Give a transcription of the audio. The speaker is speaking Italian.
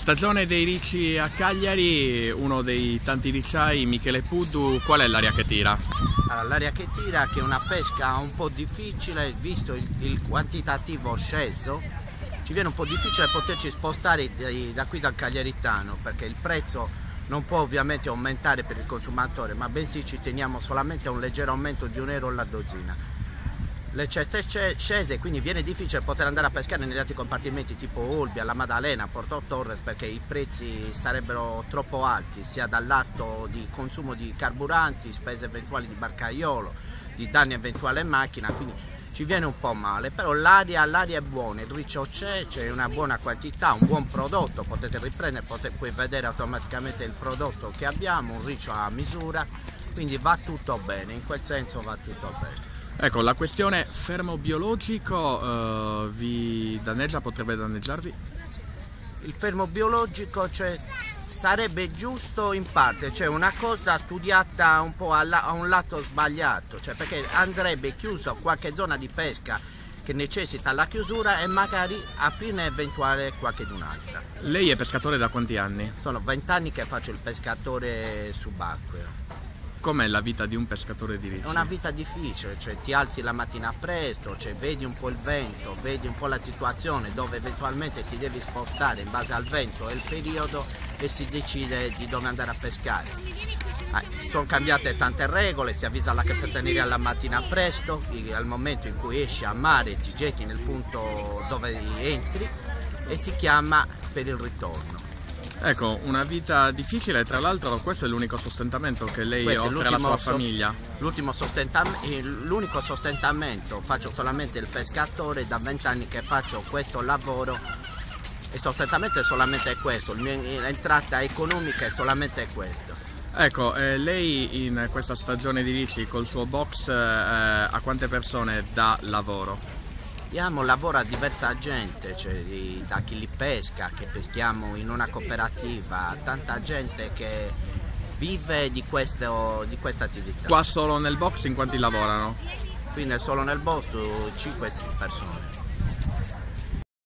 Stagione dei ricci a Cagliari, uno dei tanti ricciai, Michele Puddu, qual è l'aria che tira? L'aria che tira che è una pesca un po' difficile, visto il quantitativo sceso, ci viene un po' difficile poterci spostare da qui dal Cagliaritano, perché il prezzo non può ovviamente aumentare per il consumatore, ma bensì ci teniamo solamente a un leggero aumento di €1 la dozzina. Le ceste scese, quindi viene difficile poter andare a pescare negli altri compartimenti tipo Olbia, La Maddalena, Porto Torres, perché i prezzi sarebbero troppo alti, sia dal lato di consumo di carburanti, spese eventuali di barcaiolo, di danni eventuali in macchina, quindi ci viene un po' male, però l'aria è buona, il riccio c'è una buona quantità, un buon prodotto, potete riprendere, potete poi vedere automaticamente il prodotto che abbiamo, un riccio a misura, quindi va tutto bene, in quel senso va tutto bene. Ecco, la questione fermo biologico vi danneggia, potrebbe danneggiarvi? Il fermo biologico sarebbe giusto in parte, cioè una cosa studiata un po' a un lato sbagliato, cioè perché andrebbe chiuso qualche zona di pesca che necessita la chiusura e magari aprire eventuale qualche d'un'altra. Lei è pescatore da quanti anni? Sono 20 anni che faccio il pescatore subacqueo. Com'è la vita di un pescatore di ricci? È una vita difficile, cioè ti alzi la mattina presto, cioè vedi un po' il vento, vedi un po' la situazione dove eventualmente ti devi spostare in base al vento e il periodo e si decide di dove andare a pescare. Sono cambiate tante regole, si avvisa la capitaneria la mattina presto, al momento in cui esci a mare ti getti nel punto dove entri e si chiama per il ritorno. Ecco, una vita difficile, tra l'altro questo è l'unico sostentamento che lei offre alla sua famiglia. L'unico sostentamento, faccio solamente il pescatore, da 20 anni che faccio questo lavoro e il sostentamento è solamente questo, la mia entrata economica è solamente questo. Ecco, lei in questa stagione di ricci col suo box a quante persone dà lavoro? Diamo lavoro a diversa gente, cioè da chi li pesca, che peschiamo in una cooperativa, tanta gente che vive di questa attività. Qua solo nel box in quanti lavorano? Quindi solo nel box 5 persone.